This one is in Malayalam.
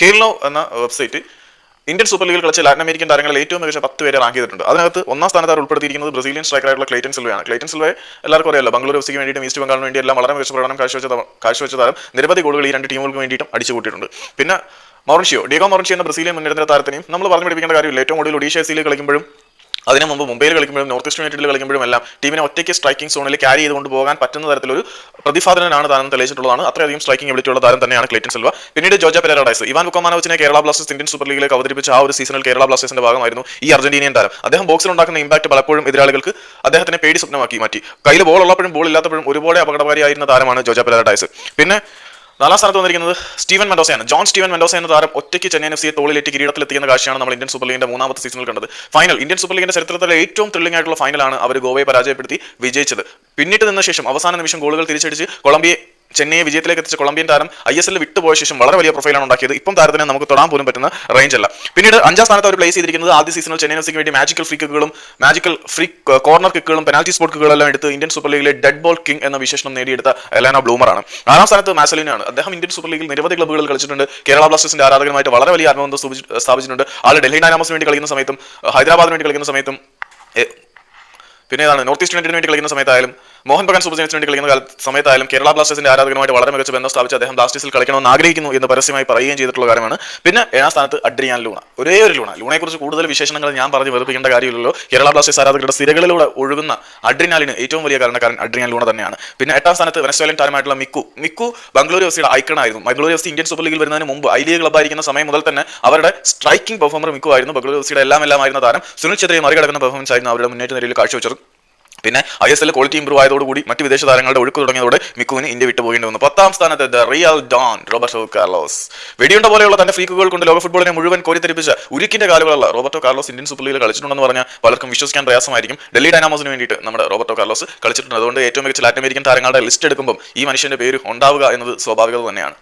ഹേൽനോ എന്ന വെബ്സൈറ്റ് ഇന്ത്യൻ സൂപ്പർ ലീഗിൽ കളിച്ച ലാറ്റിൻ അമേരിക്കൻ താരങ്ങളിൽ ഏറ്റവും മികച്ച 10 പേരെ റാങ്ക് ചെയ്തിട്ടുണ്ട്. അതിനകത്ത് ഒന്നാം സ്ഥാനത്ത് ഉൾപ്പെടുത്തിയിരിക്കുന്നത് ബ്രസീലിയൻ സ്ട്രൈക്കറായിട്ടുള്ള ക്ലെയ്റ്റൻ സിൽവയാണ്. ക്ലെയ്റ്റൻ സിൽവയെ എല്ലാവർക്കും അറിയാലോ, ബംഗളൂരു എഫ്സിക്ക് വേണ്ടിയിട്ടും ഈസ്റ്റ് ബംഗാളിന് വേണ്ടി എല്ലാം വളരെ മികച്ച പ്രകടനം കാഴ്ചവെച്ച താരം നിരവധി ഗോളുകൾ ഈ രണ്ട് ടീമുകൾക്ക് വേണ്ടിയിട്ടും അടിച്ചു കൂട്ടിയിട്ടുണ്ട്. പിന്നെ ഡിയോഗോ മൊറൻഷിയോ എന്ന ബ്രസീലിയൻ മുൻനിര താരത്തിനെയും നമ്മൾ പറഞ്ഞു പഠിപ്പിക്കേണ്ട കാര്യമില്ല. ഏറ്റവും കൂടുതൽ ഒഡീഷ എഫ്സിയിൽ കളിക്കുമ്പോഴും അതിന് മുമ്പ് മുംബൈയിൽ കളിക്കുമ്പോഴും നോർത്ത് ഈസ്റ്റ് യുണൈറ്റഡിൽ കളിക്കുമ്പോഴും എല്ലാം ടീമിനെ ഒറ്റയ്ക്ക് സ്ട്രൈക്കിംഗ് സോണിൽ ക്യാരി ചെയ്തുകൊണ്ട് പോകാൻ പറ്റുന്ന തരത്തിലൊരു പ്രതിഭാതനാണ് താരം തെളിയിച്ചിട്ടുള്ളതാണ്. അത്രയധികം സ്ട്രൈക്കിംഗ് എബിലിറ്റി ഉള്ള താരം തന്നെയാണ് ക്ലെയ്റ്റൻ സിൽവ. പിന്നീട് ജോർജ പെരേര ഡയസ്, ഇവാൻ വുക്കോമാനോവിച്ചിനെ കേരള ബ്ലാസ്റ്റേഴ്സ് ഇന്ത്യൻ സൂപ്പർ ലീഗിലേക്ക് അവതരിപ്പിച്ച ആ ഒരു സീസണിൽ കേരള ബ്ലാസ്റ്റേഴ്സിന്റെ ഭാഗമായിരുന്നു ഈ അർജന്റീനിയൻ താരം. അദ്ദേഹം ബോക്സിൽ ഉണ്ടാക്കുന്ന ഇമ്പാക്ട് പലപ്പോഴും എതിരാളികൾക്ക് അദ്ദേഹത്തിനെ പേടി സ്വപ്നമാക്കി മാറ്റി. കയ്യിൽ ബോൾ ഉള്ളപ്പോഴും ബോൾ ഇല്ലാത്തപ്പോഴും ഒരുപോലെ അപകടകാരിയായിരുന്ന താരമാണ് ജോർജ പെരേര ഡയസ്. പിന്നെ 4ാം സ്ഥാനത്ത് വന്നിരിക്കുന്നത് സ്റ്റീവൻ മെൻഡോസയാണ്. ജോൺ സ്റ്റീവൻ മെൻഡോസ എന്ന താരം ഒറ്റയ്ക്ക് ചെന്നൈയിൻ എഫ്സിയെ തോളിലേറ്റ് കിരീടത്തിലെത്തിക്കുന്ന കാഴ്ചയാണ് നമ്മൾ ഇന്ത്യൻ സൂപ്പർ ലീഗിന്റെ 3ാമത്തെ സീസണിൽ കണ്ടത്. ഫൈനൽ, ഇന്ത്യൻ സൂപ്പർ ലീഗിന്റെ ചരിത്രത്തിലെ ഏറ്റവും ത്രില്ലിംഗ് ആയിട്ടുള്ള ഫൈനലാണ് അവർ ഗോവയെ പരാജയപ്പെടുത്തി വിജയിച്ചത്. പിന്നീട് നിന്ന ശേഷം അവസാന നിമിഷം ഗോളുകൾ തിരിച്ചടിച്ച് ചെന്നൈയെ വിജയത്തിലേക്ക് എത്തിച്ച കൊളംബിയൻ താരം ISL വിട്ടുപോയ ശേഷം വളരെ വലിയ പ്രൊഫൈലാണ് ഉണ്ടാക്കിയത്. ഇപ്പം താരത്തിനെ നമുക്ക് തൊടാൻ പോലും പറ്റുന്ന റേഞ്ച് അല്ല. പിന്നീട് 5ാം സ്ഥാനത്ത് അവർ പ്ലേസ് ചെയ്തിരിക്കുന്നത് ആദ്യ സീസണിൽ ചെന്നൈയിൻ എഫ്സിക്ക് വേണ്ടി മാജിക്കൽ ഫ്രീ കോർണർ കിക്കുകളും പെനാൽറ്റി സ്പോട്ട് കിക്കുകളെല്ലാം എടുത്ത് ഇന്ത്യൻ സൂപ്പർ ലീഗിലെ ഡെഡ് ബോൾ കിങ് എന്ന വിശേഷണം നേടിയെടുത്ത എലാന ബ്ലൂമറാണ്. 6ാം സ്ഥാനത്ത് മാസലിനാണ്. അദ്ദേഹം ഇന്ത്യൻ സൂപ്പർ ലീഗിൽ നിരവധി ക്ലബ്ബുകളിൽ കളിച്ചിട്ടുണ്ട്. കേരള ബ്ലാസ്റ്റേഴ്സിന്റെ ആരാധകരുമായിട്ട് വളരെ വലിയ ആത്മബന്ധം സ്ഥാപിച്ചിട്ടുണ്ട്. ആൾ ഡൽഹി ഡൈനാമോസിന് വേണ്ടി കളിക്കുന്ന സമയത്തും ഹൈദരാബാദിന് വേണ്ടി കളിക്കുന്ന സമയത്തും പിന്നെ നോർത്ത് ഈസ്റ്റ് യുണൈറ്റഡിന് വേണ്ടി കളിക്കുന്ന സമയത്തായാലും മോഹൻ ബഗാൻ സൂപ്പർ ജയൻസിന് വേണ്ടി കളിക്കുന്ന സമയത്തായാലും കേരള ബ്ലാസ്റ്റേഴ്സിന്റെ ആരാധകരുമായിട്ട് വളരെ മികച്ച ബന്ധം സ്ഥാപിച്ച് അദ്ദേഹം ബ്ലാസ്റ്റേഴ്സിൽ കളിക്കണമെന്ന് ആഗ്രഹിക്കുന്നു എന്ന് പരസ്യമായി പറയുകയും ചെയ്തിട്ടുള്ള കാര്യമാണ്. പിന്നെ 7ാം സ്ഥാനത്ത് അഡ്രിയാൻ ലൂണ. ഒരേ ഒരു ലൂണയെക്കുറിച്ച് കൂടുതൽ വിശേഷണങ്ങൾ ഞാൻ പറഞ്ഞ് വെറുപ്പിക്കേണ്ട കാര്യമില്ലല്ലോ. കേരള ബ്ലാസ്റ്റേഴ്സ് ആരാധകരുടെ സിരകളിലൂടെ ഒഴുകുന്ന അഡ്രിനാലിന് ഏറ്റവും വലിയ കാരണക്കാരൻ അഡ്രിയാൻ ലൂണ തന്നെയാണ്. പിന്നെ 8ാം സ്ഥാനത്ത് വെനസ്വേലൻ താരമായിട്ടുള്ള മിക്കു ബംഗളൂരു എഫ്സിയുടെ ഐക്കണായിരുന്നു. ബംഗളൂരു എഫ്സി ഇന്ത്യൻ സൂപ്പർ ലീഗിൽ വരുന്നതിന് മുമ്പ് ഐ ലീഗ് ക്ലബ്ബായിരിക്കുന്ന സമയം മുതൽ തന്നെ അവരുടെ സ്ട്രൈക്കിംഗ് പെർഫോമർ മിക്കു ആയിരുന്നു. ബംഗളൂരു എഫ്സിയുടെ എല്ലാമായിരുന്ന താരം സുനിൽ ഛത്രിയെ മറികടക്കുന്ന പെർഫോമൻസ് ആയിരുന്നു അവരുടെ മുന്നേറ്റ നിരയിൽ കാഴ്ചവെച്ചത്. പിന്നെ ISL ക്വാളിറ്റി ഇംപ്രൂവ് ആയതോടുകൂടി മറ്റ് വിദേശ താരങ്ങളുടെ ഒഴുക്ക് തുടങ്ങിയതോടെ മിക്കുവിന് ഇന്ത്യ വിട്ടു പോകേണ്ടി വന്നു. 10ാം സ്ഥാനത്ത് the real Don Roberto Carlos. വെടിയുണ്ട പോലെയുള്ള തന്റെ ഫ്രീക്കുകൾ കൊണ്ട് ലോക ഫുട്ബോളിനെ മുഴുവൻ കോരിത്തെരിപ്പിച്ച ഉരുക്കിന്റെ കാലുകളുള്ള റോബർട്ടോ കാർലോസ് ഇന്ത്യൻ സൂപ്പർ ലീഗിൽ കളിച്ചിട്ടുണ്ടെന്ന് പറഞ്ഞാൽ പലർക്കും വിശ്വസിക്കാൻ പ്രയാസമായിരിക്കും. ഡൽഹി ഡൈനാമോസിന് വേണ്ടിയിട്ട് നമ്മുടെ റോബർട്ടോ കാർലോസ് കളിച്ചിട്ടുണ്ട്. അതുകൊണ്ട് ഏറ്റവും മികച്ച ലാറ്റിൻ അമേരിക്കൻ താരങ്ങളുടെ ലിസ്റ്റ് എടുക്കുമ്പോൾ ഈ മനുഷ്യന്റെ പേര് ഉണ്ടാവുക എന്നത് സ്വാഭാവികത തന്നെയാണ്.